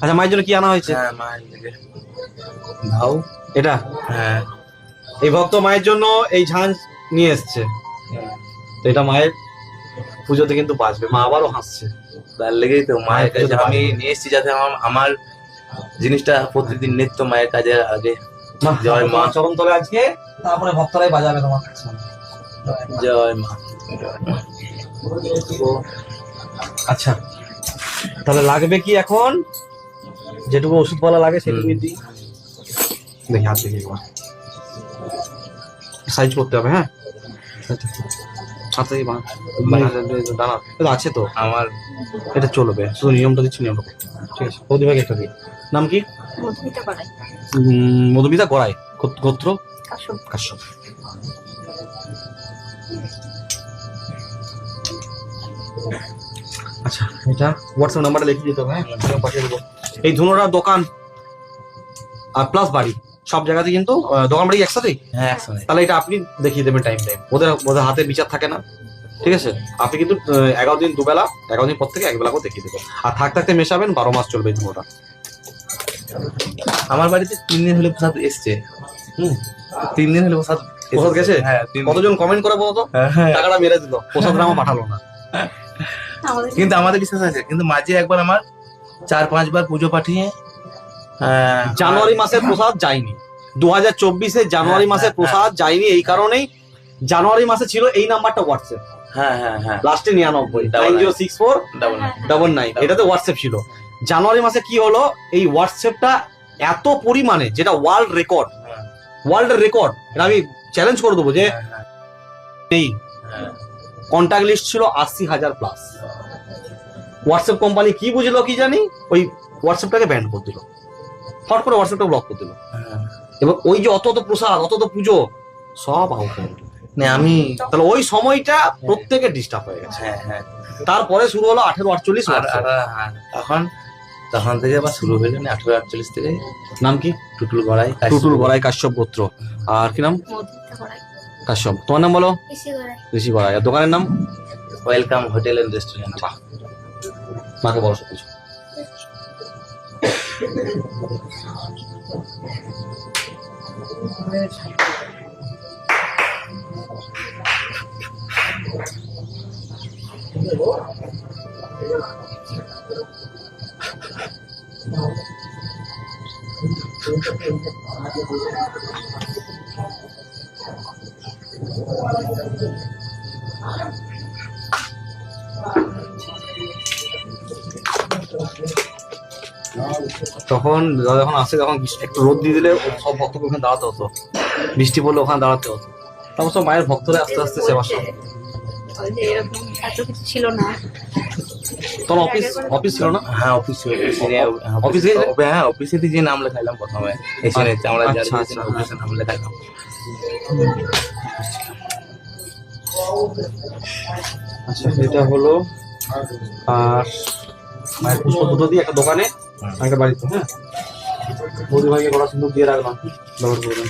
আচ্ছা, মায়ের জন্য কি আনা হয়েছে? হ্যাঁ, মায়ের লেগে ভাও। এটা হ্যাঁ, এই ভক্ত মায়ের জন্য এই ঝাঁঝ নিয়ে এসছে। তো এটা মায়ের পুজোতে কিন্তু বাঁচবে। মা আবারও হাসছে। তার লেগেই তো মায়ের কাছে আমি নিয়ে এসেছি, যাতে আমার জিনিসটা প্রতিদিন নিত্য মায়ের কাজে আগে। জয় মা। চরম তলে আজকে, তারপরে ভক্তরাই বাজাবে তোমার কাছে। জয় মা। আচ্ছা, তাহলে লাগবে কি এখন? যেটুকু ওষুধ বলা লাগে সেটুকুই দিই। দেখি হাত দেখি একবার সাইজ করতে হবে। হ্যাঁ, হাতে দাঁড়া আছে তো আমার এটা চলবে, শুধু নিয়মটা দিচ্ছি, নিয়মটা করতে হবে। ঠিক আছে, প্রতিভাগে একটা দিই। নাম কি? মধুমিতা গড়াই। গোত্র কাশ্যপ। আচ্ছা, এটা হোয়াটসঅ্যাপ নাম্বারটা লিখে দিতে হবে। হ্যাঁ, পাঠিয়ে দেবো। এই ধুনোটার দোকান আর প্লাস বাড়ি সব জায়গাতে কিন্তু দোকান বাড়ি একসাথেই। হ্যাঁ, একসাথে। তাহলে এটা আপনি দেখিয়ে দেবেন টাইম। ওদের হাতে বিচার থাকে না। ঠিক আছে, আপনি কিন্তু 11 দিন দুবেলা, 11 দিন পর থেকে একবেলা করে দেখিয়ে দেবেন। আর থাকতে মেশাবেন, 12 মাস চলবে এই ধুনোটা। আমার বাড়িতে 3 দিন হলে প্রসাদ এসছে। 3 দিন হলে প্রসাদ গেছে। হ্যাঁ, কতজন কমেন্ট করে বলতো টাকাটা মেরে দিল, প্রসাদটা আমার পাঠালো না। কিন্তু আমাদের বিশ্বাস আছে, কিন্তু মাঝে একবার আমার 4-5 বার পুজো পাঠিয়ে জানুয়ারি মাসের প্রসাদ যায়নি। 2024 জানুয়ারি মাসের প্রসাদ যায়নি। এই কারণেই জানুয়ারি মাসে ছিল এই নাম্বারটা হোয়াটসঅ্যাপ। হ্যাঁ হ্যাঁ হ্যাঁ, লাস্টে 99 906499। এটাতে হোয়াটসঅ্যাপ ছিল। জানুয়ারি মাসে কি হলো, এই হোয়াটসঅ্যাপটা এত পরিমাণে, যেটা ওয়ার্ল্ড রেকর্ড, এটা আমি চ্যালেঞ্জ করে দেবো যে এই কন্ট্যাক্ট লিস্ট ছিল 80,000 প্লাস। হোয়াটসঅ্যাপ কোম্পানি কি বুঝলো কি জানি, ওই হোয়াটসঅ্যাপটাকে ব্যান করে দিল, হট করে হোয়াটসঅ্যাপটা ব্লক করে দিল। এবং ওই যে অত পুজো সব আউট হয়ে গেল। আমি তাহলে ওই সময়টা প্রত্যেকে ডিস্টার্ব হয়ে গেছে। হ্যাঁ হ্যাঁ, তারপরে শুরু হলো 1848। তখন থেকে আবার শুরু হয়ে গেল 1848 থেকে। নাম কি? টুটুল গড়াই। কাশ্যপ গোত্র। আর কি নাম? কাশ্যপ। তোমার নাম বলো? ঋষি গড়াই। আর দোকানের নাম? Welcome hotel and restaurant. মাকে বলো সব কিছু। তখন যখন আসে, তখন একটু রোদ দিয়ে দিলে সব ভক্তকে ওখানে দাঁড়াতে হতো, বৃষ্টি পড়লে ওখানে দাঁড়াতে হতো। তারপর সব মায়ের ভক্তরা আস্তে আস্তে সেবা সব। এরকম এত কিছু ছিল না। তখন অফিস ছিল না? হ্যাঁ, অফিসে হ্যাঁ, অফিসে যে নাম লেখাইলাম প্রথমে এখানে আমরা অফিসে নাম লেখাইলাম। আচ্ছা, এটা হলো। আর মায়ের পুষ্প দুটো দিয়ে একটা দোকানে, একটা বাড়িতে। হ্যাঁ, বৌদি ভাইকে গলা সিন্দুক দিয়ে রাখলাম, ব্যবহার করবেন।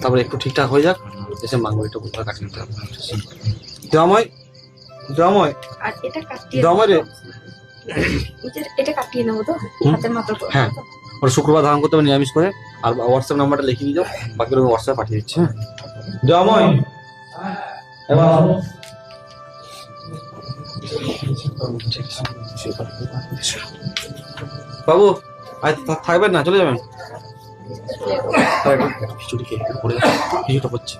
তারপরে একটু ঠিকঠাক হয়ে যাক, এসে মাঙ্গলিটা কোথায় কাটিয়ে নিতে হবে। দেওয়াময় আর এটা কাটিয়ে দেওয়াময় রে। এটা কাটিয়ে নেবো তো হাতের মতো করে। হ্যাঁ, ওরা শুক্রবার ধারণ করতে হবে নিরামিষ করে। আর হোয়াটসঅ্যাপ নাম্বারটা লিখে দিয়ে যাও, বাকি আমি হোয়াটসঅ্যাপ পাঠিয়ে দিচ্ছি। হ্যাঁ, দেওয়াময় এবার বাবু আজ থাকবেন না, চলে যাবেন। খিচুড়ি খেয়ে পড়ে কিছুটা হচ্ছে।